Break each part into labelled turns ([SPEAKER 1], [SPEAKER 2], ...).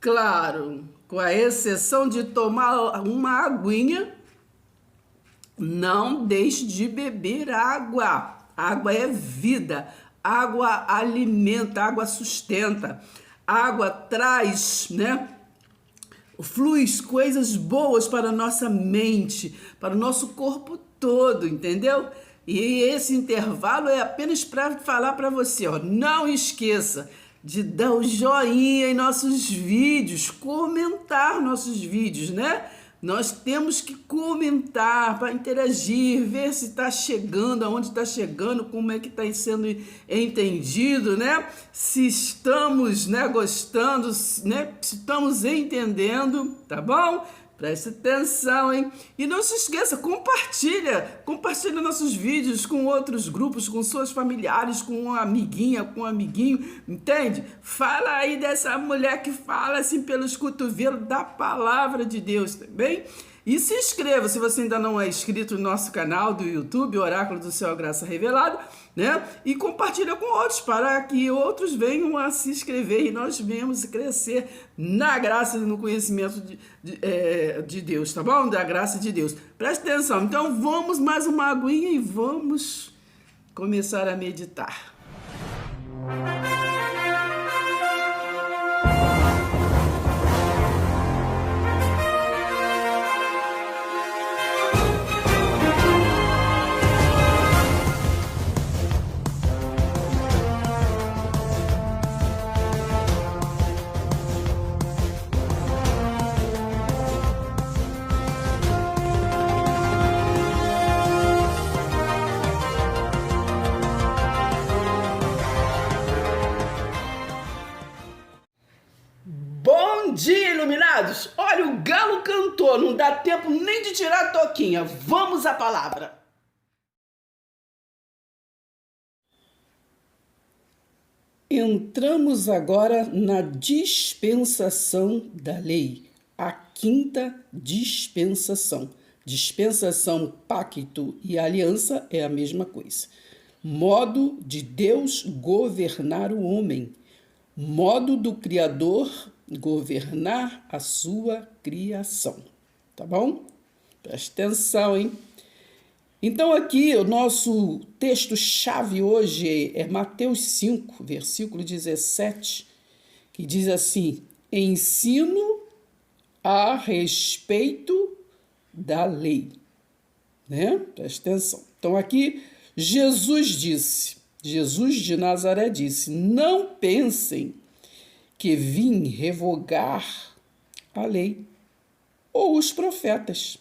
[SPEAKER 1] Claro, com a exceção de tomar uma aguinha, não deixe de beber água. Água é vida, água alimenta, água sustenta, água traz, né? Flui coisas boas para a nossa mente, para o nosso corpo todo, entendeu? E esse intervalo é apenas para falar para você, ó, não esqueça de dar o joinha em nossos vídeos, comentar nossos vídeos, né? Nós temos que comentar para interagir, ver se está chegando, aonde está chegando, como é que está sendo entendido, né? Se estamos, né, gostando, né? Se estamos entendendo, tá bom? Preste atenção, hein? E não se esqueça, compartilha nossos vídeos com outros grupos, com seus familiares, com uma amiguinha, com um amiguinho, entende? Fala aí dessa mulher que fala assim pelos cotovelos da palavra de Deus, tá bem? E se inscreva, se você ainda não é inscrito no nosso canal do YouTube, Oráculo do Céu Graça Revelado, né? E compartilha com outros, para que outros venham a se inscrever e nós venhamos crescer na graça e no conhecimento de Deus, tá bom? Da graça de Deus. Preste atenção. Então vamos mais uma aguinha e vamos começar a meditar. Bom dia, iluminados! Olha, o galo cantou, não dá tempo nem de tirar a toquinha. Vamos à palavra. Entramos agora na dispensação da lei, a quinta dispensação. Dispensação, pacto e aliança é a mesma coisa. Modo de Deus governar o homem. Modo do Criador governar a sua criação. Tá bom? Preste atenção, hein? Então aqui o nosso texto-chave hoje é Mateus 5, versículo 17, que diz assim: ensino a respeito da lei. Né? Preste atenção. Então aqui Jesus de Nazaré disse, não pensem que vim revogar a lei ou os profetas.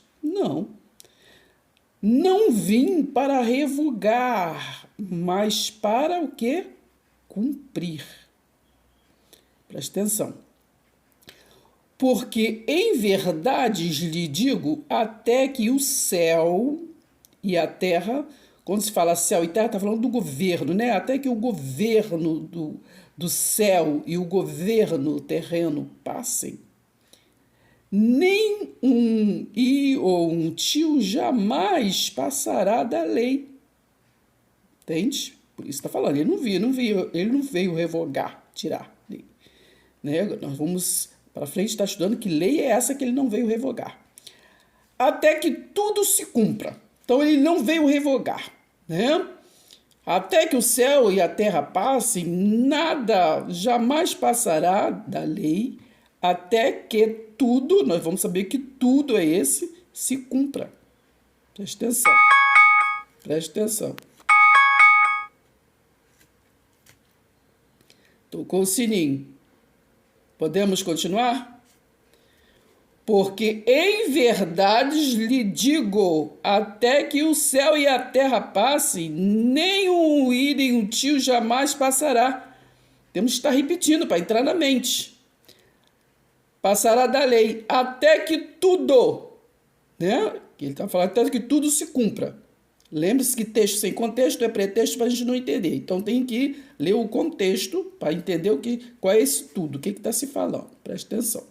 [SPEAKER 1] Não vim para revogar, mas para o quê? Cumprir. Preste atenção. Porque em verdade lhe digo, até que o céu e a terra, quando se fala céu e terra, está falando do governo, né? Até que o governo do céu e o governo terreno passem, nem um i ou um tio jamais passará da lei. Entende? Por isso está falando, ele não veio revogar, tirar lei. Né? Nós vamos para frente estar estudando que lei é essa que ele não veio revogar. Até que tudo se cumpra. Então ele não veio revogar, né? Até que o céu e a terra passem, nada jamais passará da lei, até que tudo, nós vamos saber que tudo é esse, se cumpra. Preste atenção. Preste atenção. Tocou o sininho. Podemos continuar? Porque em verdade lhe digo, até que o céu e a terra passem, nem um i nem um tio jamais passará. Temos que estar repetindo para entrar na mente. Passará da lei, até que tudo, né? Ele está falando até que tudo se cumpra. Lembre-se que texto sem contexto é pretexto para a gente não entender. Então tem que ler o contexto para entender qual é esse tudo, o que está se falando. Preste atenção.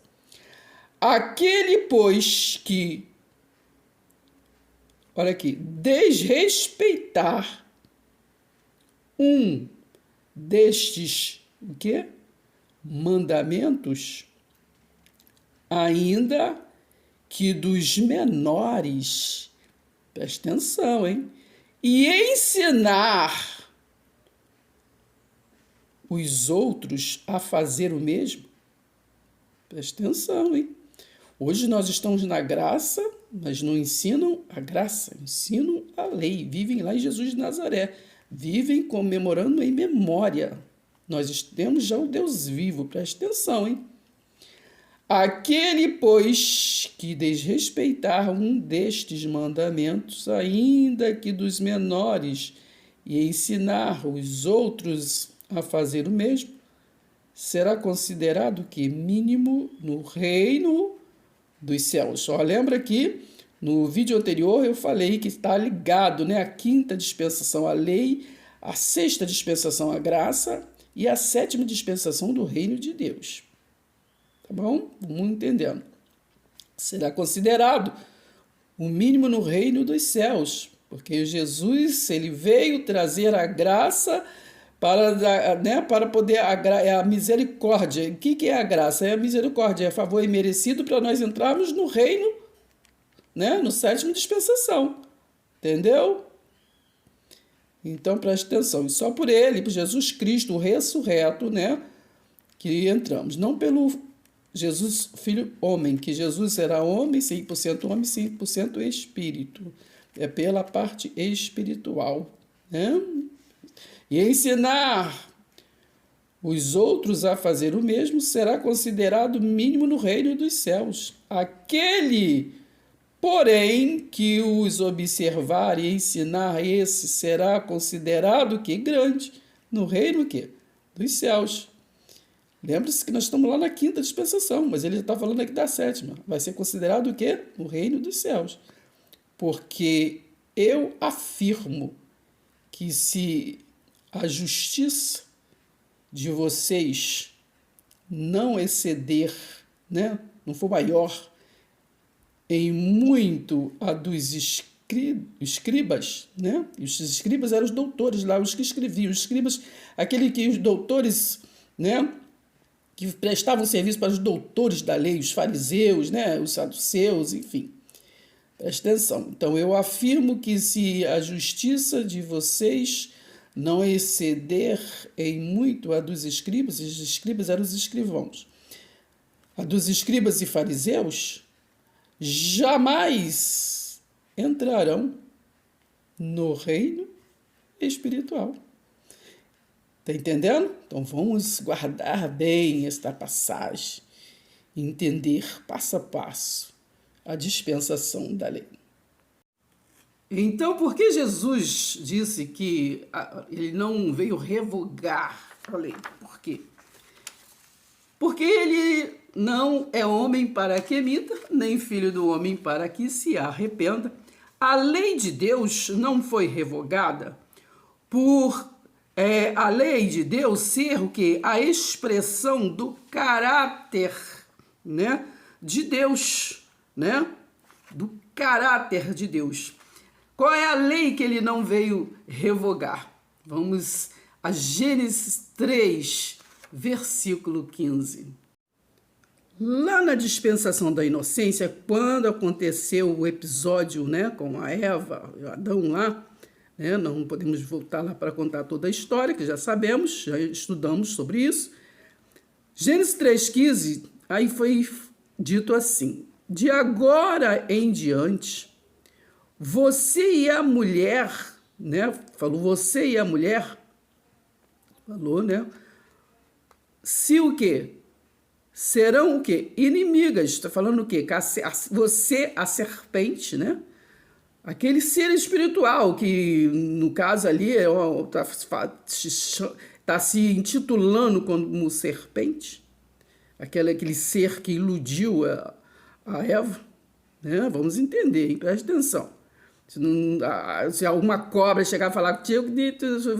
[SPEAKER 1] Aquele, pois, que, olha aqui, desrespeitar destes, o quê? Mandamentos, ainda que dos menores, presta atenção, hein? E ensinar os outros a fazer o mesmo, presta atenção, hein? Hoje nós estamos na graça, mas não ensinam a graça, ensinam a lei. Vivem lá em Jesus de Nazaré, vivem comemorando em memória. Nós temos já o Deus vivo, presta atenção, hein? Aquele, pois, que desrespeitar um destes mandamentos, ainda que dos menores, e ensinar os outros a fazer o mesmo, será considerado que mínimo no reino dos céus. Ó, lembra que no vídeo anterior eu falei que está ligado, né, a quinta dispensação, a lei, a sexta dispensação, a graça, e a sétima dispensação do reino de Deus. Tá bom? Vamos entendendo. Será considerado o mínimo no reino dos céus, porque Jesus, ele veio trazer a graça para, né, para poder a misericórdia. O que é a graça? É a misericórdia, é favor imerecido para nós entrarmos no reino, né, no sétimo dispensação. Entendeu? Então preste atenção. E só por ele, por Jesus Cristo, o ressurreto, né, que entramos. Não pelo Jesus, filho homem, que Jesus era homem, 100% homem, 100% espírito. É pela parte espiritual, né? E ensinar os outros a fazer o mesmo será considerado mínimo no reino dos céus. Aquele, porém, que os observar e ensinar, esse será considerado que grande no reino que? Dos céus. Lembre-se que nós estamos lá na quinta dispensação, mas ele já está falando aqui da sétima. Vai ser considerado o quê? O reino dos céus. Porque eu afirmo que se a justiça de vocês não exceder, né, não for maior em muito a dos escribas, né? E os escribas eram os doutores lá, os que escreviam. Os escribas, aquele que os doutores, né, que prestavam serviço para os doutores da lei, os fariseus, né, os saduceus, enfim. Presta atenção. Então, eu afirmo que se a justiça de vocês não exceder em muito a dos escribas, os escribas eram os escrivãos, a dos escribas e fariseus, jamais entrarão no reino espiritual. Está entendendo? Então vamos guardar bem esta passagem, entender passo a passo a dispensação da lei. Então, por que Jesus disse que ele não veio revogar a lei? Por quê? Porque ele não é homem para que minta, nem filho do homem para que se arrependa. A lei de Deus não foi revogada por a lei de Deus ser o quê? A expressão do caráter, né, de Deus, né? Do caráter de Deus. Qual é a lei que ele não veio revogar? Vamos a Gênesis 3, versículo 15. Lá na dispensação da inocência, quando aconteceu o episódio, né, com a Eva e Adão lá, né, não podemos voltar lá para contar toda a história, que já sabemos, já estudamos sobre isso. Gênesis 3,15, aí foi dito assim: de agora em diante, você e a mulher, né, falou você e a mulher, falou, né, se o quê? Serão o quê? Inimigas. Está falando o quê? Você, a serpente, né? Aquele ser espiritual que, no caso ali, está se intitulando como serpente. Aquele ser que iludiu a Eva. Né? Vamos entender, hein? Presta atenção. Se alguma cobra chegar a falar contigo,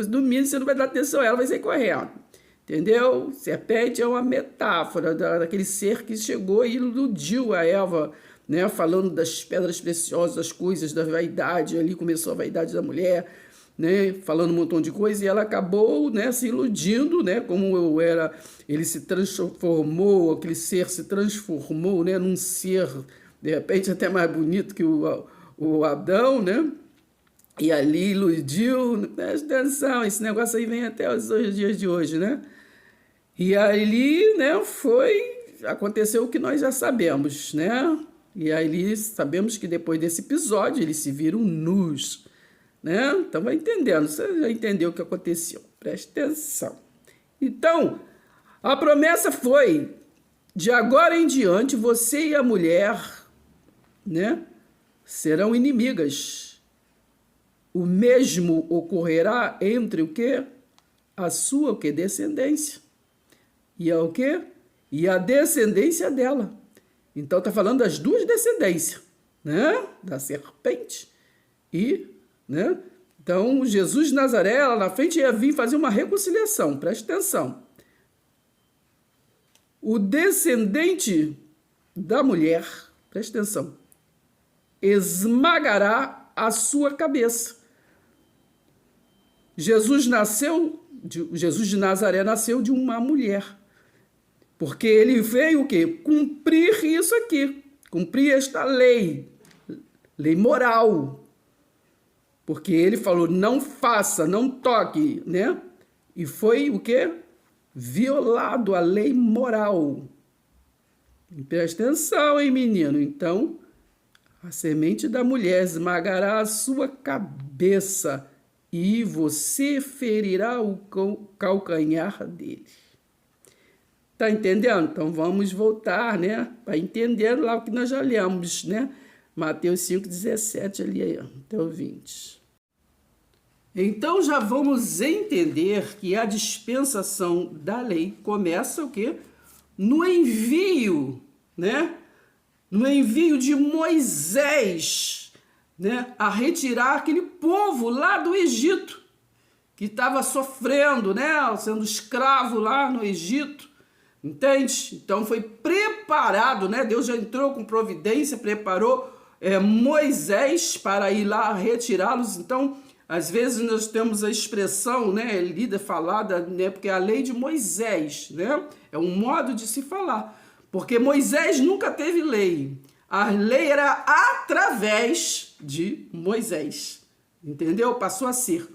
[SPEAKER 1] domingo você não vai dar atenção a ela, vai sair correndo. Entendeu? Serpente é uma metáfora daquele ser que chegou e iludiu a Eva, né? Falando das pedras preciosas, das coisas, da vaidade. Ali começou a vaidade da mulher. né, falando um montão de coisa, e ela acabou, né, se iludindo, né, como ele se transformou, aquele ser se transformou, né, num ser, de repente, até mais bonito que o Adão, né, e ali iludiu. Presta atenção, esse negócio aí vem até os dias de hoje, né, e ali, né, aconteceu o que nós já sabemos, né, e aí sabemos que depois desse episódio eles se viram nus, né? Então vai entendendo, você já entendeu o que aconteceu, preste atenção. Então, a promessa foi, de agora em diante, você e a mulher, né, serão inimigas. O mesmo ocorrerá entre o quê? A sua, o quê? Descendência. E a o quê? E a descendência dela. Então está falando das duas descendências, né? Da serpente e, né? Então Jesus de Nazaré, lá na frente, ia vir fazer uma reconciliação, preste atenção. O descendente da mulher, preste atenção, esmagará a sua cabeça. Jesus de Nazaré nasceu de uma mulher. Porque ele veio o quê? Cumprir isso aqui. Cumprir esta lei. Lei moral. Porque ele falou, não faça, não toque, né? E foi o quê? Violado a lei moral. E presta atenção, hein, menino? Então, a semente da mulher esmagará a sua cabeça e você ferirá o calcanhar dele. Tá entendendo? Então vamos voltar, né? Para entender lá o que nós já lemos, né? Mateus 5,17 ali aí, até o 20. Então já vamos entender que a dispensação da lei começa o quê? No envio, né? No envio de Moisés, né? A retirar aquele povo lá do Egito, que estava sofrendo, né? Sendo escravo lá no Egito. Entende? Então foi preparado, né? Deus já entrou com providência, preparou Moisés para ir lá retirá-los. Então, às vezes nós temos a expressão, né, lida, falada, né, porque é a lei de Moisés, né? É um modo de se falar. Porque Moisés nunca teve lei. A lei era através de Moisés. Entendeu? Passou a ser.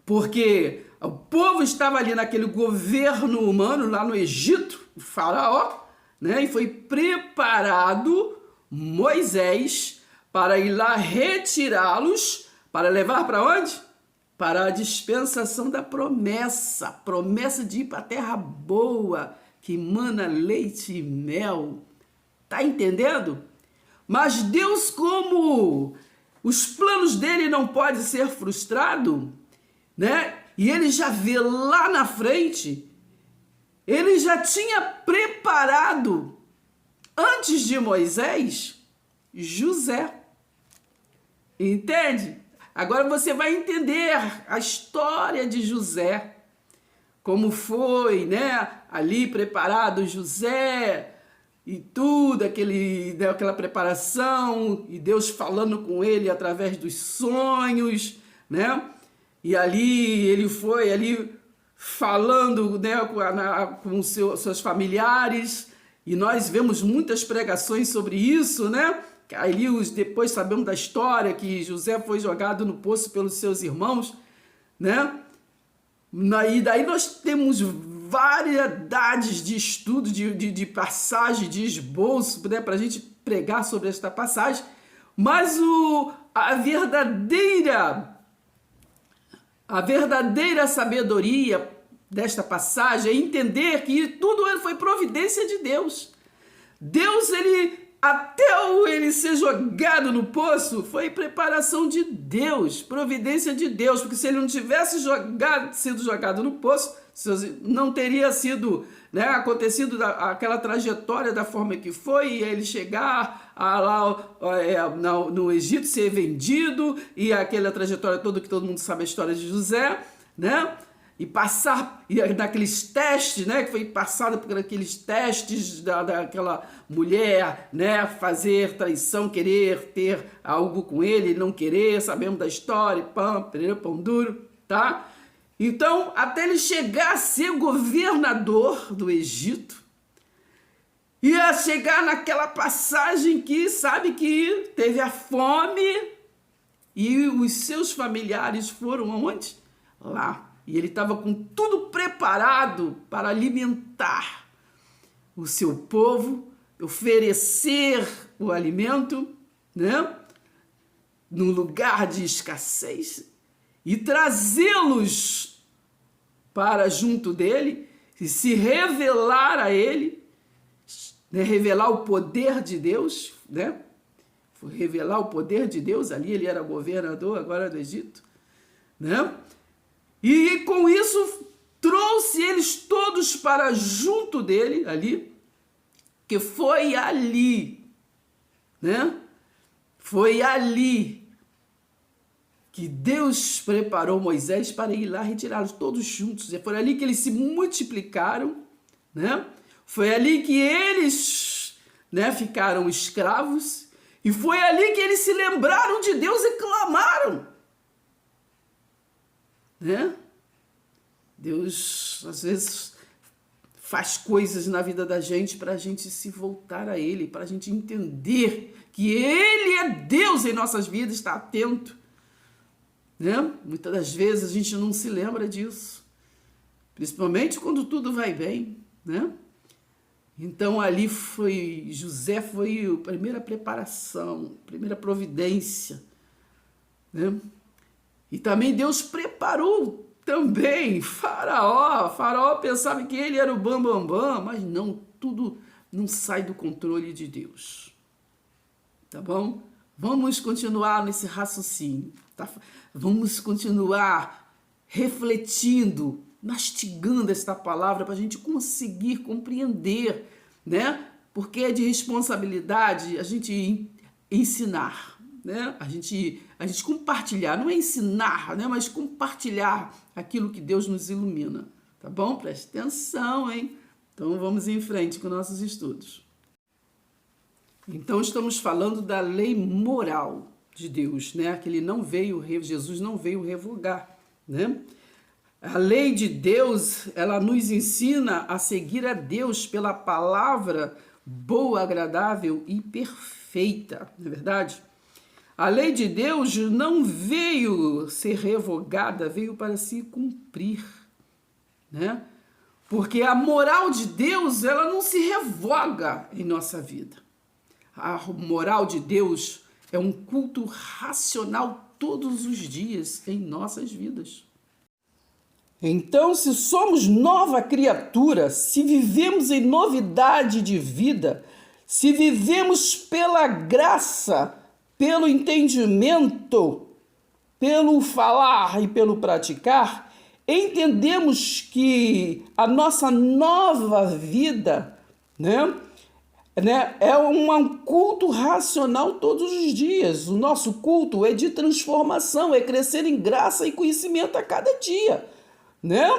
[SPEAKER 1] Porque o povo estava ali naquele governo humano lá no Egito, o faraó, né? E foi preparado Moisés para ir lá retirá-los, para levar para onde? Para a dispensação da promessa, promessa de ir para a terra boa, que mana leite e mel. Tá entendendo? Mas Deus, como os planos dele não podem ser frustrados, né? E ele já vê lá na frente, ele já tinha preparado, antes de Moisés, José. Entende? Agora você vai entender a história de José, como foi, né? Ali preparado José e tudo, aquela preparação, e Deus falando com ele através dos sonhos, né? E ali ele foi ali falando, né, com seus familiares, e nós vemos muitas pregações sobre isso, né? Ali depois sabemos da história que José foi jogado no poço pelos seus irmãos, né? E daí nós temos variedades de estudo, de passagem, de esboço, né, para a gente pregar sobre esta passagem, mas a verdadeira sabedoria desta passagem é entender que tudo foi providência de Deus. Deus, até ele ser jogado no poço, foi preparação de Deus, providência de Deus, porque se ele não tivesse sido jogado no poço, não teria sido, né, acontecido aquela trajetória da forma que foi, e ele chegar lá no Egito, ser vendido, e aquela trajetória toda que todo mundo sabe a história de José, né? e passar naqueles testes, né, que foi passada por aqueles testes daquela mulher, né, fazer traição, querer ter algo com ele, não querer, sabemos da história, pão duro, tá? Então, até ele chegar a ser governador do Egito, ia chegar naquela passagem que sabe que teve a fome e os seus familiares foram aonde? Lá. E ele estava com tudo preparado para alimentar o seu povo, oferecer o alimento, né? No lugar de escassez e trazê-los para junto dele e se revelar a ele, né? Revelar o poder de Deus, né? Revelar o poder de Deus, ali ele era governador agora do Egito, né? E com isso trouxe eles todos para junto dele, ali, que foi ali, né? Foi ali que Deus preparou Moisés para ir lá retirá-los todos juntos. E foi ali que eles se multiplicaram, né? Foi ali que eles, né, ficaram escravos. E foi ali que eles se lembraram de Deus e clamaram, né? Deus, às vezes, faz coisas na vida da gente para a gente se voltar a Ele, para a gente entender que Ele é Deus em nossas vidas, está atento, né? Muitas das vezes a gente não se lembra disso, principalmente quando tudo vai bem, né? Então ali José foi a primeira preparação, a primeira providência, né? E também Deus preparou também Faraó. Faraó pensava que ele era o bambambam, mas não, tudo não sai do controle de Deus. Tá bom? Vamos continuar nesse raciocínio, tá? Vamos continuar refletindo, mastigando esta palavra para a gente conseguir compreender, né? Porque é de responsabilidade a gente ensinar, né? A gente compartilhar, não é ensinar, né? Mas compartilhar aquilo que Deus nos ilumina, tá bom? Preste atenção, hein? Então vamos em frente com nossos estudos. Então estamos falando da lei moral de Deus, né? Que Jesus não veio revogar, né? A lei de Deus, ela nos ensina a seguir a Deus pela palavra boa, agradável e perfeita, não é verdade? A lei de Deus não veio ser revogada, veio para se cumprir, né? Porque a moral de Deus, ela não se revoga em nossa vida. A moral de Deus é um culto racional todos os dias em nossas vidas. Então, se somos nova criatura, se vivemos em novidade de vida, se vivemos pela graça, pelo entendimento, pelo falar e pelo praticar, entendemos que a nossa nova vida, né, é um culto racional todos os dias. O nosso culto é de transformação, é crescer em graça e conhecimento a cada dia, né?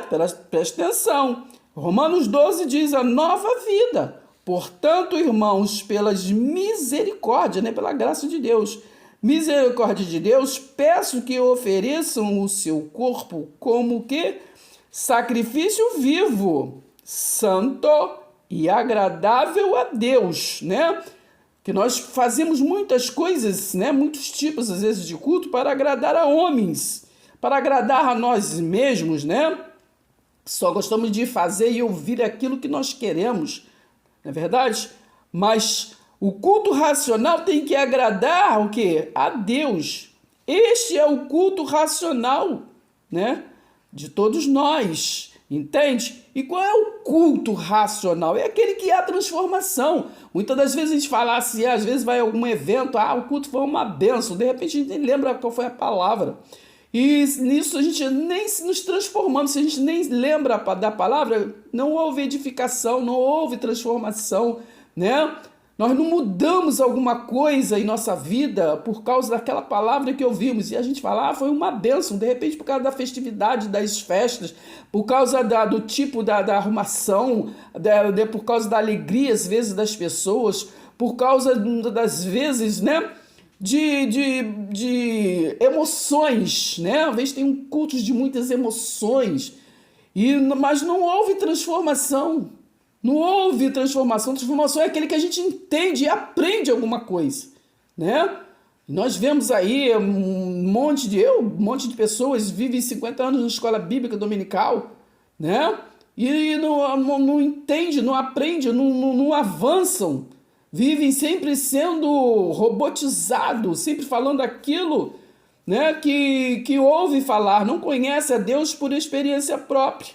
[SPEAKER 1] Presta atenção. Romanos 12 diz a nova vida. Portanto, irmãos, pelas misericórdias, né, pela graça de Deus, misericórdia de Deus, peço que ofereçam o seu corpo como que sacrifício vivo, santo e agradável a Deus, né? Que nós fazemos muitas coisas, né, muitos tipos às vezes de culto para agradar a homens, para agradar a nós mesmos, né? Só gostamos de fazer e ouvir aquilo que nós queremos, não é verdade? Mas o culto racional tem que agradar o quê? A Deus. Este é o culto racional, né, de todos nós, entende? E qual é o culto racional? É aquele que há transformação. Muitas das vezes a gente fala assim, às vezes vai a algum evento, o culto foi uma bênção, de repente a gente nem lembra qual foi a palavra. E nisso a gente nem nos transformamos, se a gente nem lembra da palavra, não houve edificação, não houve transformação, né? Nós não mudamos alguma coisa em nossa vida por causa daquela palavra que ouvimos. E a gente fala, foi uma bênção, de repente por causa da festividade, das festas, por causa do tipo da arrumação, por causa da alegria, às vezes, das pessoas, por causa das vezes, né? De emoções, né? Às vezes tem cultos de muitas emoções, mas não houve transformação. Não houve transformação. Transformação é aquele que a gente entende e aprende alguma coisa, né? Nós vemos aí um monte de pessoas vivem 50 anos na escola bíblica dominical, né? E não entende, não aprende, não avançam. Vivem sempre sendo robotizados, sempre falando aquilo, né, que ouve falar, não conhece a Deus por experiência própria,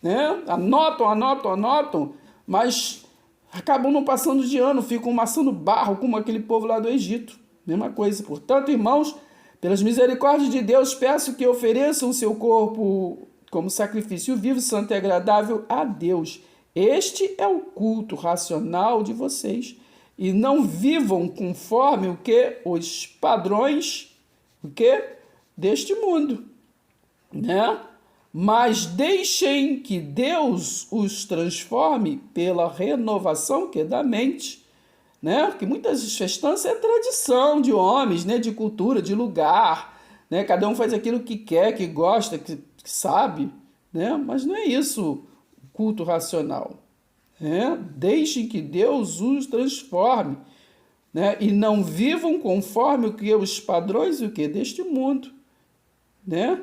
[SPEAKER 1] né? Anotam, mas acabam não passando de ano, ficam amassando barro como aquele povo lá do Egito. Mesma coisa. Portanto, irmãos, pelas misericórdias de Deus, peço que ofereçam o seu corpo como sacrifício vivo, santo e agradável a Deus. Este é o culto racional de vocês. E não vivam conforme o que? Os padrões deste mundo, né? Mas deixem que Deus os transforme pela renovação da mente, né? Porque muitas festanças é tradição de homens, né? De cultura, de lugar, né? Cada um faz aquilo que quer, que gosta, que sabe, né? Mas não é isso o culto racional. Deixem que Deus os transforme, né? E não vivam conforme os padrões deste mundo, né?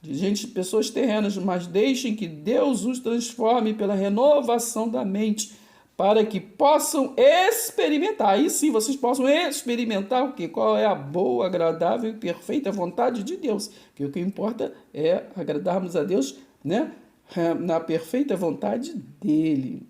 [SPEAKER 1] De pessoas terrenas, mas deixem que Deus os transforme pela renovação da mente, para que possam experimentar, aí sim vocês possam experimentar qual é a boa, agradável e perfeita vontade de Deus, que o que importa é agradarmos a Deus, né? Na perfeita vontade dele.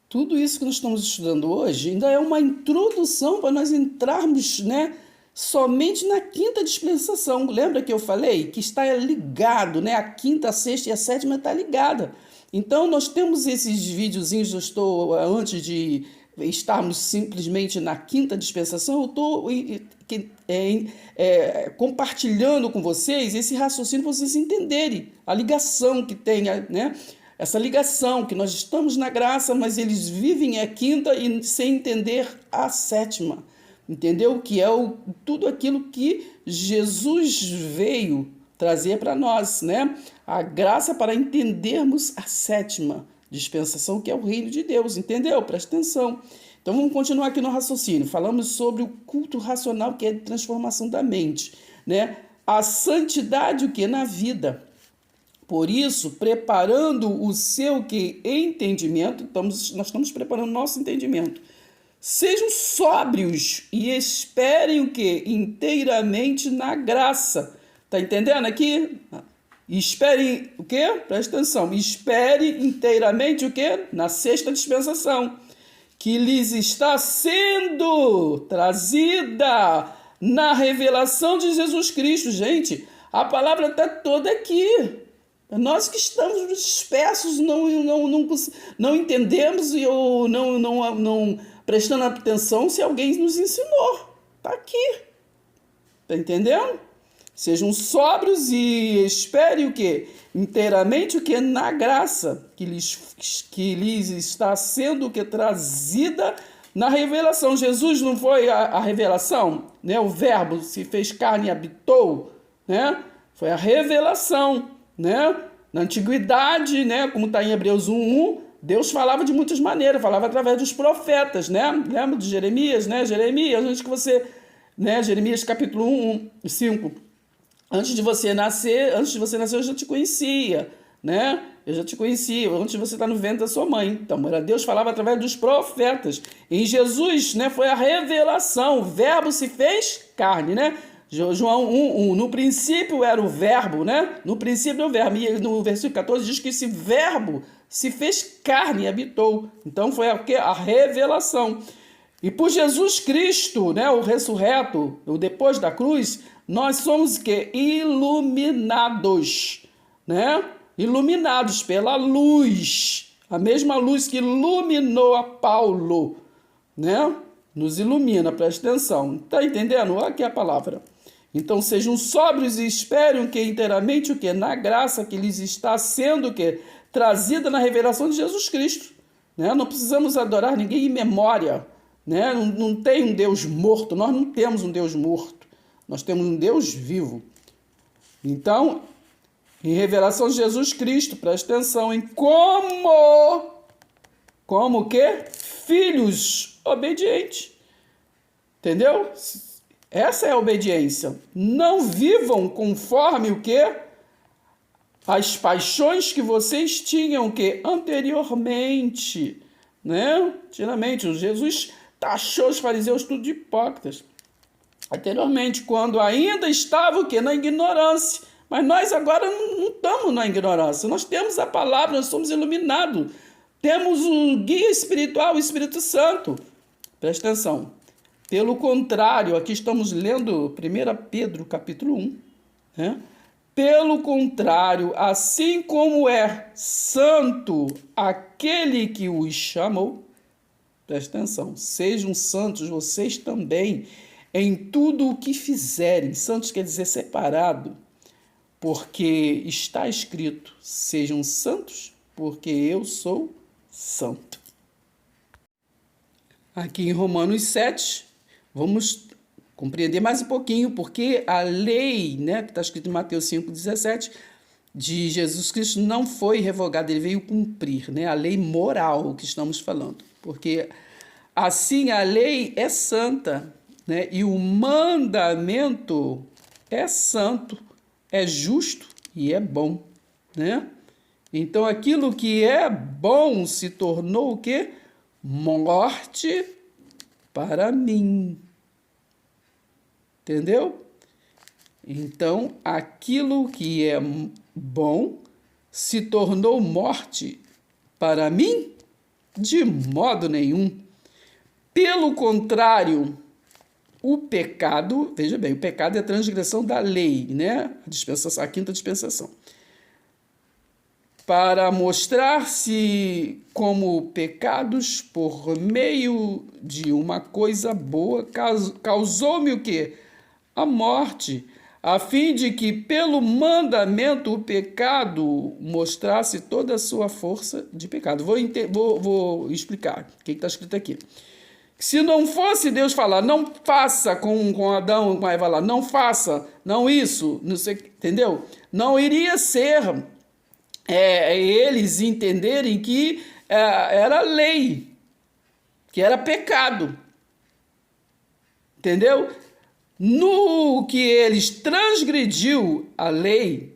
[SPEAKER 1] Tudo isso que nós estamos estudando hoje ainda é uma introdução para nós entrarmos, né, somente na quinta dispensação. Lembra que eu falei que está ligado, né? A quinta, a sexta e a sétima está ligada. Então, nós temos esses videozinhos, antes de estarmos simplesmente na quinta dispensação, eu estou compartilhando com vocês esse raciocínio para vocês entenderem a ligação que tem, né? Essa ligação, que nós estamos na graça, mas eles vivem a quinta e sem entender a sétima. Entendeu? Que é tudo aquilo que Jesus veio trazer para nós, né? A graça para entendermos a sétima dispensação, que é o reino de Deus. Entendeu? Presta atenção. Então vamos continuar aqui no raciocínio. Falamos sobre o culto racional, que é a transformação da mente, né? A santidade, na vida. Por isso, preparando o seu entendimento, nós estamos preparando o nosso entendimento. Sejam sóbrios e esperem inteiramente na graça. Tá entendendo aqui? Esperem Presta atenção. Espere inteiramente na sexta dispensação, que lhes está sendo trazida na revelação de Jesus Cristo. Gente, a palavra está toda aqui. Nós que estamos dispersos, não entendemos ou não prestando atenção se alguém nos ensinou. Está aqui. Está entendendo? Sejam sóbrios e esperem inteiramente na graça que lhes está sendo trazida na revelação. Jesus não foi a revelação, né? O verbo se fez carne e habitou, né? Foi a revelação. Né? Na antiguidade, né? Como está em Hebreus 1:1, Deus falava de muitas maneiras, falava através dos profetas, né? Lembra de Jeremias, né? Jeremias, antes que você, né? Jeremias capítulo 1:5. Antes de você nascer, eu já te conhecia, né? Eu já te conhecia, antes de você estar no ventre da sua mãe. Então, Deus falava através dos profetas. Em Jesus, né? Foi a revelação, o verbo se fez carne, né? João 1:1, no princípio era o verbo, né? No princípio era o verbo. E no versículo 14 diz que esse verbo se fez carne e habitou. Então foi a revelação. E por Jesus Cristo, né, o ressurreto, o depois da cruz, nós somos iluminados, né? Iluminados pela luz. A mesma luz que iluminou a Paulo, né? Nos ilumina, presta atenção. Tá entendendo? Olha aqui a palavra. Então sejam sóbrios e esperem o que inteiramente o que na graça que lhes está sendo o que trazida na revelação de Jesus Cristo, né? Não precisamos adorar ninguém em memória, né? Não tem um Deus morto, nós não temos um Deus morto, nós temos um Deus vivo. Então, em revelação de Jesus Cristo, presta atenção em como que? Filhos obedientes. Entendeu? Essa é a obediência. Não vivam conforme o que? As paixões que vocês tinham que anteriormente, né? Anteriormente, Jesus taxou os fariseus tudo de hipócritas. Anteriormente, quando ainda estava o que? Na ignorância. Mas nós agora não estamos na ignorância. Nós temos a palavra, nós somos iluminados. Temos o guia espiritual, o Espírito Santo. Presta atenção. Pelo contrário, aqui estamos lendo 1 Pedro, capítulo 1. Né? Pelo contrário, assim como é santo aquele que os chamou, presta atenção, sejam santos vocês também em tudo o que fizerem. Santos quer dizer separado, porque está escrito, sejam santos, porque eu sou santo. Aqui em Romanos 7, vamos compreender mais um pouquinho, porque a lei, né, que está escrito em Mateus 5,17, de Jesus Cristo não foi revogada, ele veio cumprir, né, a lei moral que estamos falando, porque assim a lei é santa, né, e o mandamento é santo, é justo e é bom, né? Então aquilo que é bom se tornou o quê? Morte para mim. Entendeu? Então, aquilo que é bom se tornou morte para mim? De modo nenhum. Pelo contrário, o pecado, veja bem, o pecado é a transgressão da lei, né? A quinta dispensação. Para mostrar-se como pecados por meio de uma coisa boa, causou-me o quê? A morte, a fim de que pelo mandamento o pecado mostrasse toda a sua força de pecado. Vou explicar o que está escrito aqui. Se não fosse Deus falar, não faça com Adão e com Eva lá, não faça, não isso, não sei, entendeu? Não iria ser eles entenderem que era lei, que era pecado, entendeu? No que eles transgrediu a lei,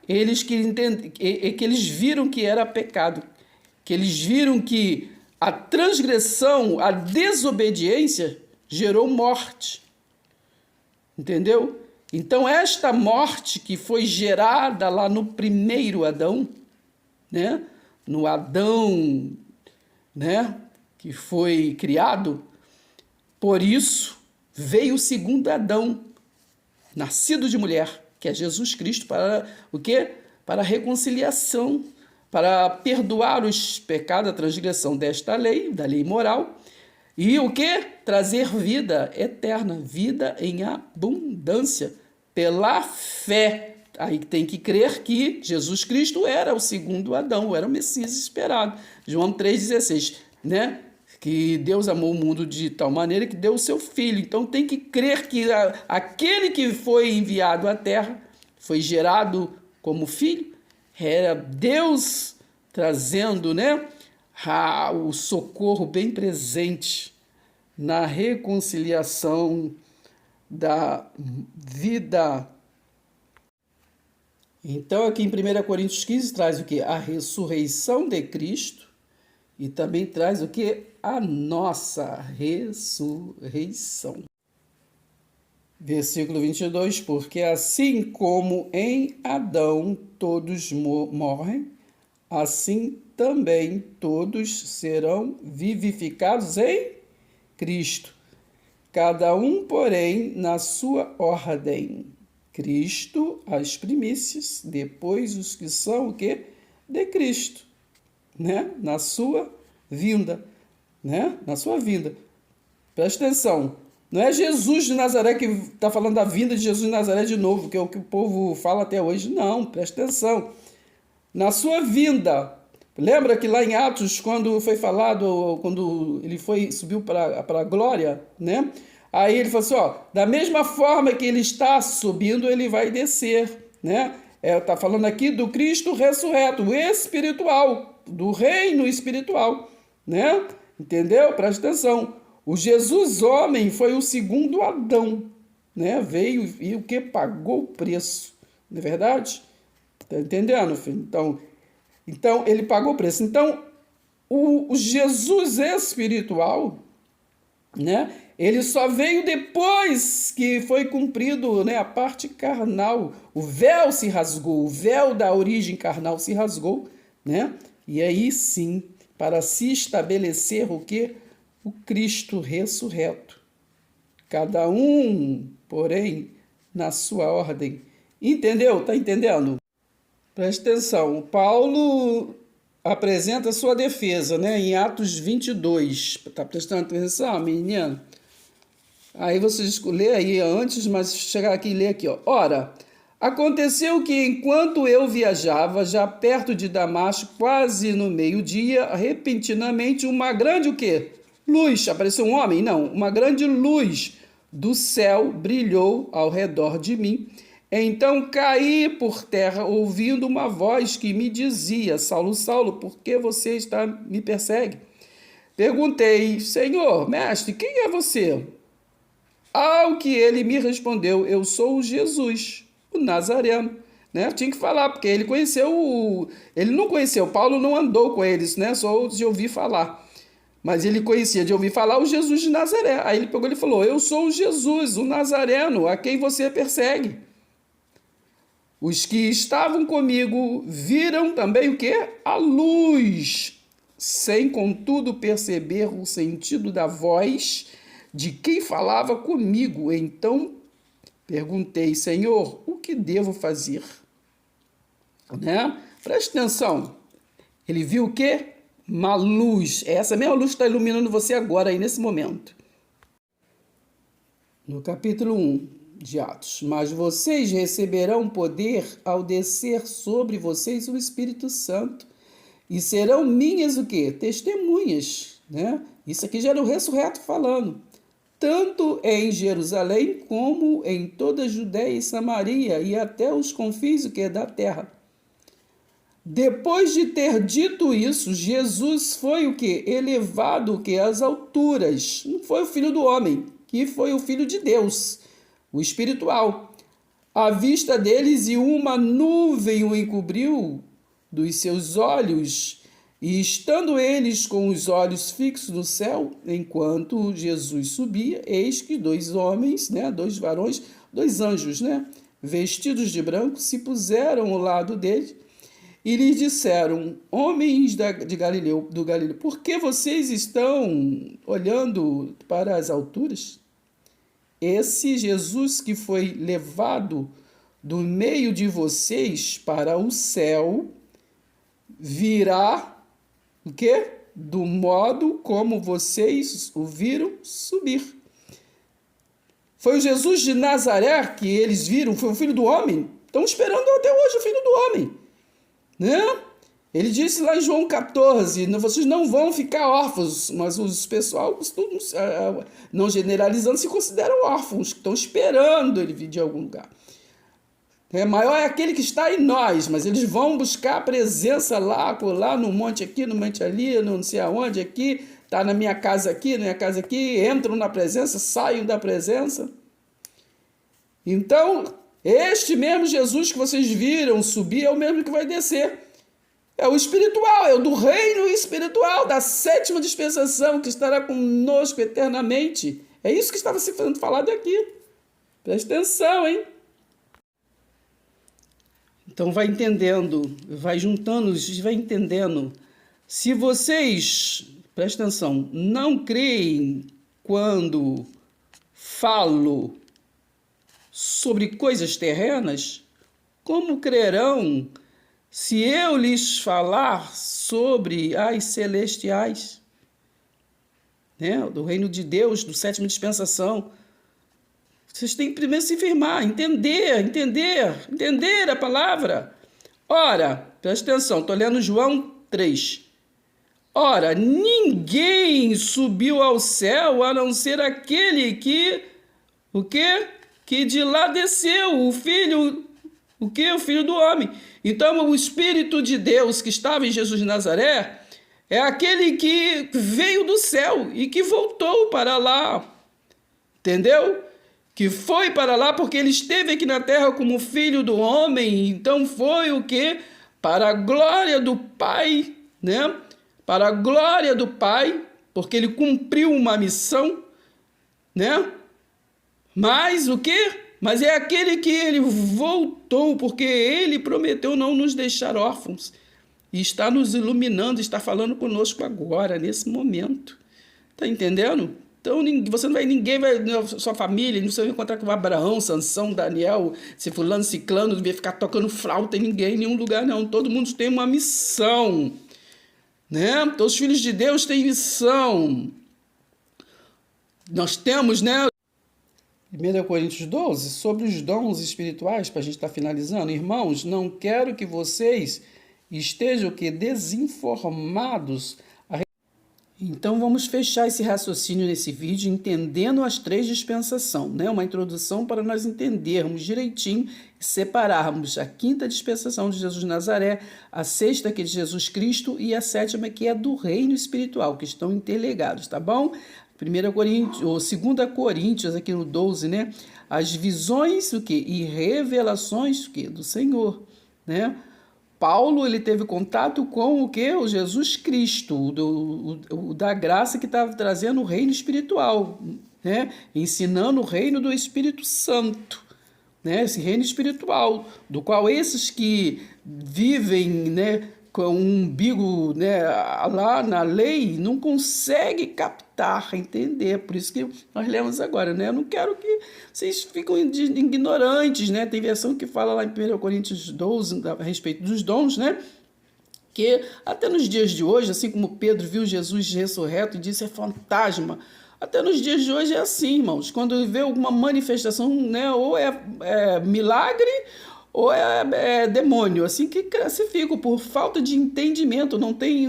[SPEAKER 1] que eles viram que era pecado, que eles viram que a transgressão, a desobediência gerou morte, entendeu? Então esta morte que foi gerada lá no primeiro Adão, né? No Adão, né? Que foi criado, por isso veio o segundo Adão, nascido de mulher, que é Jesus Cristo, para o quê? Para a reconciliação, para perdoar os pecados, a transgressão desta lei, da lei moral, e o quê? Trazer vida eterna, vida em abundância, pela fé. Aí tem que crer que Jesus Cristo era o segundo Adão, era o Messias esperado. João 3,16, né? Que Deus amou o mundo de tal maneira que deu o seu Filho. Então tem que crer que aquele que foi enviado à terra, foi gerado como filho, era Deus trazendo, né, o socorro bem presente na reconciliação da vida. Então, aqui em 1 Coríntios 15 traz o que? A ressurreição de Cristo e também traz o que? A nossa ressurreição. Versículo 22, porque assim como em Adão todos morrem, assim também todos serão vivificados em Cristo. Cada um, porém, na sua ordem. Cristo, as primícias, depois os que são o quê? De Cristo, né? Na sua vinda. né? Na sua vinda. Presta atenção. Não é Jesus de Nazaré que está falando da vinda de Jesus de Nazaré de novo, que é o que o povo fala até hoje. Não, presta atenção. Na sua vinda. Lembra que lá em Atos, quando foi falado, quando ele subiu para a glória, né? Aí ele falou assim, ó, da mesma forma que ele está subindo, ele vai descer, né? Está falando aqui do Cristo ressurreto, espiritual, do reino espiritual, né? Entendeu? Presta atenção. O Jesus homem foi o segundo Adão, né? Veio e o que? Pagou o preço, não é verdade? Tá entendendo, filho? Então ele pagou o preço. Então, o Jesus espiritual, né? Ele só veio depois que foi cumprido, né, a parte carnal. O véu se rasgou, o véu da origem carnal se rasgou, né? E aí sim, para se estabelecer o quê? O Cristo ressurreto. Cada um, porém, na sua ordem. Entendeu? Tá entendendo? Presta atenção. Paulo apresenta sua defesa, né, em Atos 22. Tá prestando atenção, menina? Aí vocês lê aí antes, mas chegar aqui e ler aqui, ó. Ora, aconteceu que enquanto eu viajava, já perto de Damasco, quase no meio-dia, repentinamente uma grande o quê? Luz. Apareceu um homem? Não. Uma grande luz do céu brilhou ao redor de mim. Então caí por terra, ouvindo uma voz que me dizia, Saulo, Saulo, por que você me persegue? Perguntei, Senhor, mestre, quem é você? Ao que ele me respondeu, eu sou o Jesus, o Nazareno. Né? Tinha que falar, porque ele ele não conheceu, Paulo não andou com eles, né? Só de ouvir falar. Mas ele conhecia de ouvir falar o Jesus de Nazaré. Aí ele pegou e falou, eu sou o Jesus, o Nazareno, a quem você persegue. Os que estavam comigo viram também o quê? A luz, sem contudo perceber o sentido da voz de quem falava comigo. Então perguntei, Senhor, o que devo fazer? Né? Preste atenção. Ele viu o quê? Uma luz. Essa mesma luz está iluminando você agora, aí nesse momento. No capítulo 1 de Atos. Mas vocês receberão poder ao descer sobre vocês o Espírito Santo. E serão minhas o quê? Testemunhas. Né? Isso aqui já era o ressurreto falando. Tanto em Jerusalém como em toda a Judéia e Samaria e até os confins o que da terra. Depois de ter dito isso, Jesus foi o que? Elevado o que? Às alturas. Não foi o Filho do Homem, que foi o Filho de Deus, o espiritual. À vista deles e uma nuvem o encobriu dos seus olhos. E estando eles com os olhos fixos no céu, enquanto Jesus subia, eis que dois homens, né, dois varões, dois anjos, né, vestidos de branco, se puseram ao lado dele e lhes disseram, homens de Galileu, do Galileu, por que vocês estão olhando para as alturas? Esse Jesus que foi levado do meio de vocês para o céu virá o quê? Do modo como vocês o viram subir. Foi o Jesus de Nazaré que eles viram, foi o Filho do Homem. Estão esperando até hoje o Filho do Homem. Né? Ele disse lá em João 14, vocês não vão ficar órfãos, mas os pessoal, não generalizando, se consideram órfãos, que estão esperando ele vir de algum lugar. Maior é aquele que está em nós, mas eles vão buscar a presença lá no monte aqui, no monte ali, não sei aonde aqui, está na minha casa aqui, entram na presença, saem da presença. Então, este mesmo Jesus que vocês viram subir é o mesmo que vai descer. É o espiritual, é o do reino espiritual, da sétima dispensação, que estará conosco eternamente. É isso que estava sendo falado aqui. Presta atenção, hein? Então vai entendendo, vai juntando, vai entendendo. Se vocês, presta atenção, não creem quando falo sobre coisas terrenas, como crerão se eu lhes falar sobre as celestiais? né? Do reino de Deus, do sétima dispensação. Vocês têm que primeiro se firmar, entender a palavra. Ora, presta atenção, estou lendo João 3. Ora, ninguém subiu ao céu a não ser aquele que, o quê? Que de lá desceu, o Filho, o quê? O Filho do homem. Então, o Espírito de Deus que estava em Jesus de Nazaré é aquele que veio do céu e que voltou para lá, entendeu? Que foi para lá porque ele esteve aqui na terra como Filho do homem, então foi o quê? Para a glória do Pai, né? Para a glória do Pai, porque ele cumpriu uma missão, né? Mas o quê? Mas é aquele que ele voltou, porque ele prometeu não nos deixar órfãos. E está nos iluminando, está falando conosco agora, nesse momento. Está entendendo? Então, ninguém vai, sua família, não vai encontrar com Abraão, Sansão, Daniel, se fulano, ciclano, não vai ficar tocando flauta em ninguém, em nenhum lugar, não. Todo mundo tem uma missão, né? Todos os filhos de Deus têm missão. Nós temos, né? 1 Coríntios 12, sobre os dons espirituais, para a gente estar finalizando. Irmãos, não quero que vocês estejam desinformados. Então vamos fechar esse raciocínio nesse vídeo, entendendo as 3 dispensações, né? Uma introdução para nós entendermos direitinho e separarmos a 5ª dispensação de Jesus de Nazaré, a 6ª que é de Jesus Cristo e a 7ª que é do reino espiritual, que estão interligados, tá bom? 1 Coríntios, ou 2 Coríntios, aqui no 12, né? As visões, o quê? E revelações, o quê? Do Senhor, né? Paulo, ele teve contato com o quê? O Jesus Cristo, da graça que estava trazendo o reino espiritual, né? Ensinando o reino do Espírito Santo, né? Esse reino espiritual, do qual esses que vivem, né, com um umbigo, né, lá na lei, não conseguem captar, entender. Por isso que nós lemos agora, né? Eu não quero que vocês fiquem ignorantes, né? Tem versão que fala lá em 1 Coríntios 12 a respeito dos dons, né? Que até nos dias de hoje, assim como Pedro viu Jesus ressurreto e disse é fantasma, até nos dias de hoje é assim, irmãos. Quando vê alguma manifestação, né, ou é milagre ou é demônio, assim que classifico por falta de entendimento. Não tem,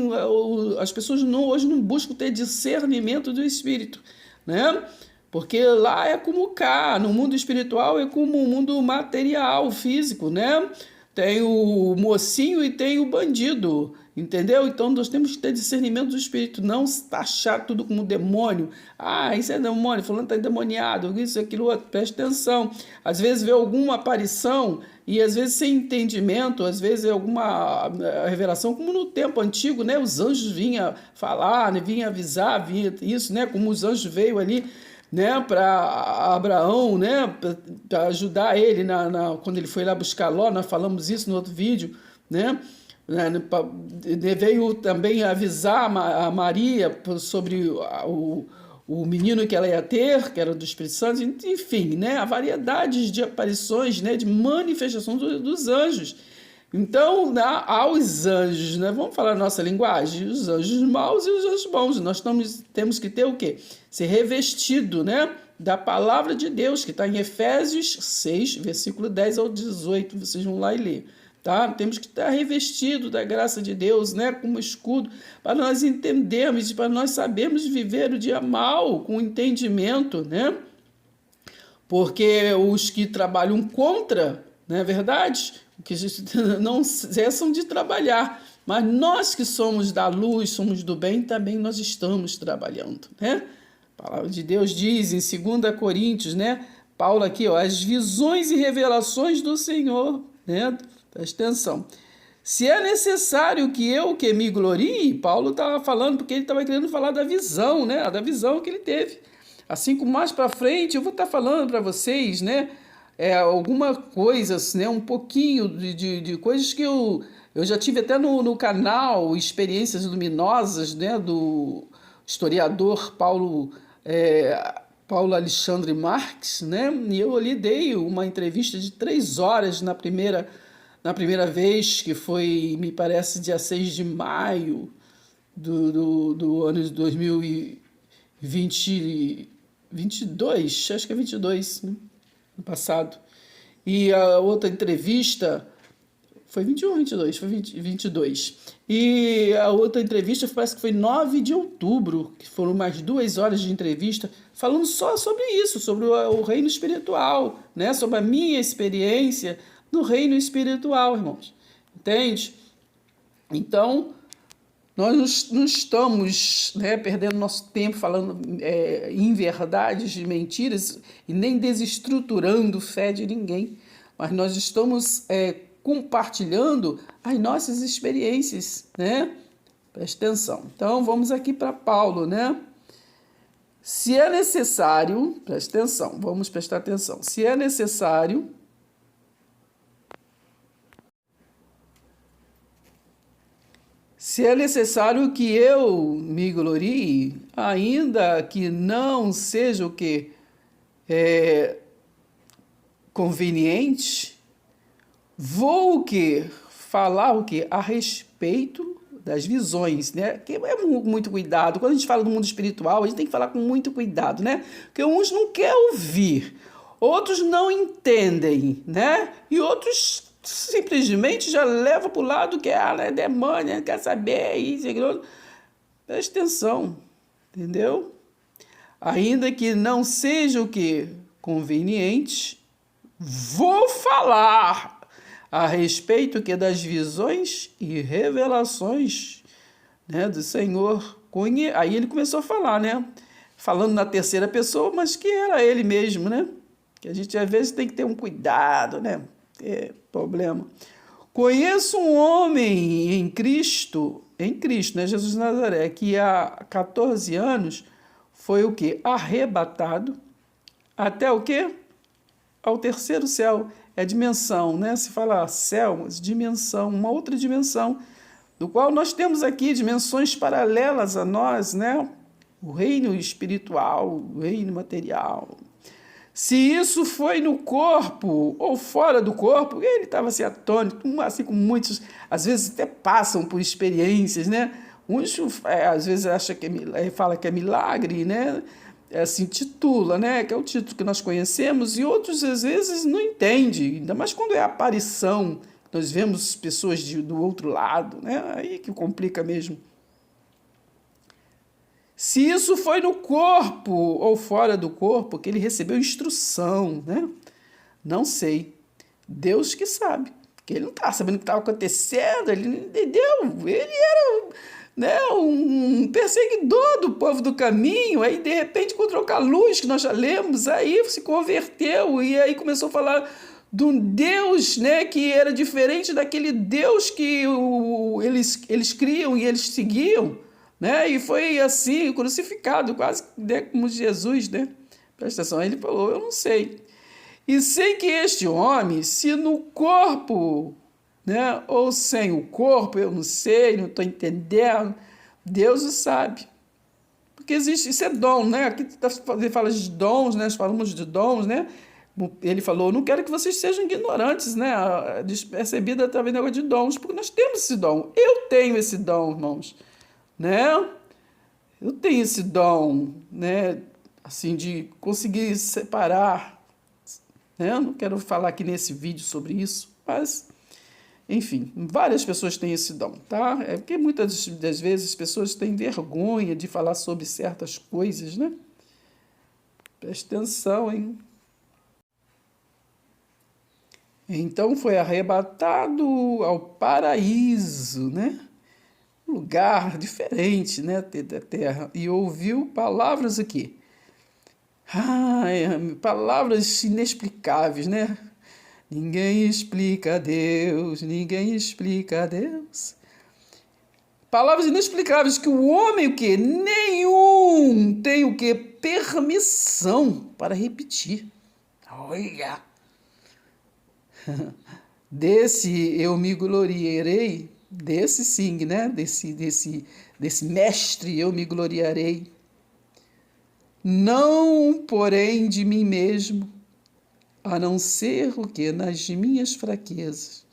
[SPEAKER 1] as pessoas hoje não buscam ter discernimento do Espírito, né? Porque lá é como cá, no mundo espiritual é como o mundo material, físico, né? Tem o mocinho e tem o bandido, entendeu? Então nós temos que ter discernimento do Espírito, não taxar tudo como demônio. Ah, isso é demônio, fulano está endemoniado, isso, aquilo, outro. Presta atenção. Às vezes vê alguma aparição e às vezes sem entendimento, às vezes é alguma revelação, como no tempo antigo, né? Os anjos vinham falar, né? Vinham avisar, vinha isso, né? Como os anjos veio ali, né, para Abraão, né, para ajudar ele quando ele foi lá buscar Ló. Nós falamos isso no outro vídeo, né? Veio também avisar a Maria sobre o menino que ela ia ter, que era do Espírito Santo, enfim, né, a variedade de aparições, né, de manifestação dos anjos. Então, aos anjos, né, vamos falar a nossa linguagem, os anjos maus e os anjos bons, nós temos que ter o quê? Ser revestido, né, da palavra de Deus, que está em Efésios 6, versículo 10 ao 18, vocês vão lá e ler. Tá? Temos que estar revestido da graça de Deus, né, como escudo, para nós entendermos, para nós sabermos viver o dia mal, com entendimento, né? Porque os que trabalham contra, não é verdade? Que não cessam de trabalhar, mas nós que somos da luz, somos do bem, também nós estamos trabalhando, né? A palavra de Deus diz em 2 Coríntios, né? Paulo aqui, ó, as visões e revelações do Senhor, né? Presta atenção. Se é necessário que me glorie, Paulo estava falando, porque ele estava querendo falar da visão, né? Da visão que ele teve. Assim como mais para frente eu vou estar falando para vocês, né? Alguma coisa, né? Um pouquinho de coisas que eu já tive até no canal, Experiências Luminosas, né? Do historiador Paulo Alexandre Marques, né? E eu ali dei uma entrevista de 3 horas na primeira vez, que foi, me parece, dia 6 de maio do ano de 2021, 22, acho que é 22, né? No passado. E a outra entrevista foi 21 ou 22? Foi 22. E a outra entrevista parece que foi 9 de outubro, que foram mais 2 horas de entrevista, falando só sobre isso, sobre o reino espiritual, né? Sobre a minha experiência no reino espiritual, irmãos. Entende? Então, nós não estamos, né, perdendo nosso tempo falando inverdades e mentiras e nem desestruturando fé de ninguém, mas nós estamos compartilhando as nossas experiências, né? Presta atenção. Então, vamos aqui para Paulo, né? Se é necessário, presta atenção, vamos prestar atenção. Se é necessário, que eu me glorie, ainda que não seja o que é conveniente, vou falar o que a respeito das visões, né? Que é muito cuidado. Quando a gente fala do mundo espiritual, a gente tem que falar com muito cuidado, né? Porque uns não querem ouvir, outros não entendem, né? E outros simplesmente já leva para o lado que é demônio, não quer saber isso, aquilo. Presta atenção, entendeu? Ainda que não seja o que conveniente, vou falar a respeito que das visões e revelações, né, do Senhor. Aí ele começou a falar, né? Falando na terceira pessoa, mas que era ele mesmo, né? Que a gente às vezes tem que ter um cuidado, né? É problema. Conheço um homem em Cristo, né, Jesus de Nazaré, que há 14 anos foi o quê? Arrebatado até o quê? Ao terceiro céu. É dimensão, né? Se fala céu, mas dimensão, uma outra dimensão, do qual nós temos aqui dimensões paralelas a nós, né? O reino espiritual, o reino material. Se isso foi no corpo ou fora do corpo, ele estava assim atônito, assim como muitos, às vezes até passam por experiências, né? Uns, às vezes, fala que é milagre, né? Assim, titula, né? Que é o título que nós conhecemos, e outros, às vezes, não entendem, ainda mais quando é aparição, nós vemos pessoas do outro lado, né? Aí que complica mesmo. Se isso foi no corpo ou fora do corpo, que ele recebeu instrução, né? Não sei. Deus que sabe. Porque ele não estava sabendo o que estava acontecendo, ele não entendeu. Ele era, né, um perseguidor do povo do caminho, aí de repente encontrou com a luz, que nós já lemos, aí se converteu, e aí começou a falar de um Deus, né, que era diferente daquele Deus que eles criam e eles seguiam, né? E foi assim, crucificado, quase, né, como Jesus, né? Presta atenção, aí ele falou, eu não sei. E sei que este homem, se no corpo, né, ou sem o corpo, eu não sei, não estou entendendo, Deus o sabe. Porque existe, isso é dom, né? Aqui ele fala de dons, né? Nós falamos de dons, né? Ele falou, não quero que vocês sejam ignorantes, né? Despercebido através do negócio de dons, porque nós temos esse dom. Eu tenho esse dom, irmãos, né? Eu tenho esse dom, né? Assim, de conseguir separar, né? Eu não quero falar aqui nesse vídeo sobre isso, mas, enfim, várias pessoas têm esse dom, tá? É porque muitas das vezes as pessoas têm vergonha de falar sobre certas coisas, né? Presta atenção, hein? Então foi arrebatado ao paraíso, né? Lugar diferente, né, da terra, e ouviu palavras aqui. Palavras inexplicáveis, né? Ninguém explica a Deus, ninguém explica a Deus. Palavras inexplicáveis que o homem o quê? Nenhum tem o quê? Permissão para repetir. Olha! Desse eu me gloriarei, desse sim, né? Desse mestre eu me gloriarei. Não, porém, de mim mesmo, a não ser o que nas minhas fraquezas.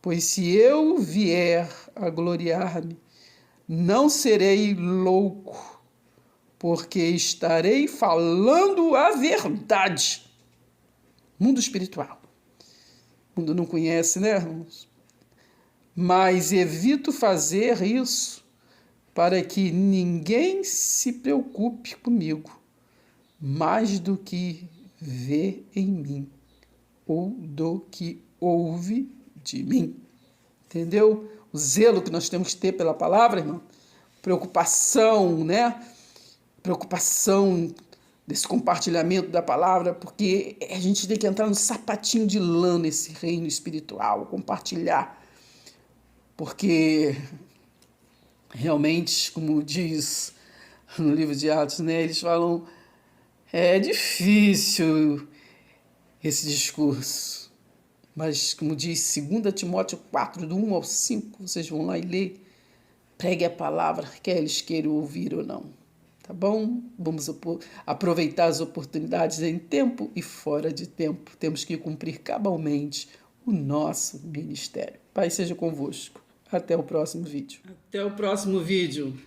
[SPEAKER 1] Pois se eu vier a gloriar-me, não serei louco, porque estarei falando a verdade. Mundo espiritual. O mundo não conhece, né, irmãos? Mas evito fazer isso para que ninguém se preocupe comigo, mais do que vê em mim, ou do que ouve de mim. Entendeu? O zelo que nós temos que ter pela palavra, irmão. Preocupação, né? Preocupação desse compartilhamento da palavra, porque a gente tem que entrar no sapatinho de lã nesse reino espiritual, compartilhar. Porque realmente, como diz no livro de Atos, né? Eles falam, é difícil esse discurso. Mas, como diz 2 Timóteo 4, do 1 ao 5, vocês vão lá e ler, pregue a palavra, quer eles queiram ouvir ou não. Tá bom? Vamos aproveitar as oportunidades em tempo e fora de tempo. Temos que cumprir cabalmente o nosso ministério. Pai seja convosco. Até o próximo vídeo. Até o próximo vídeo.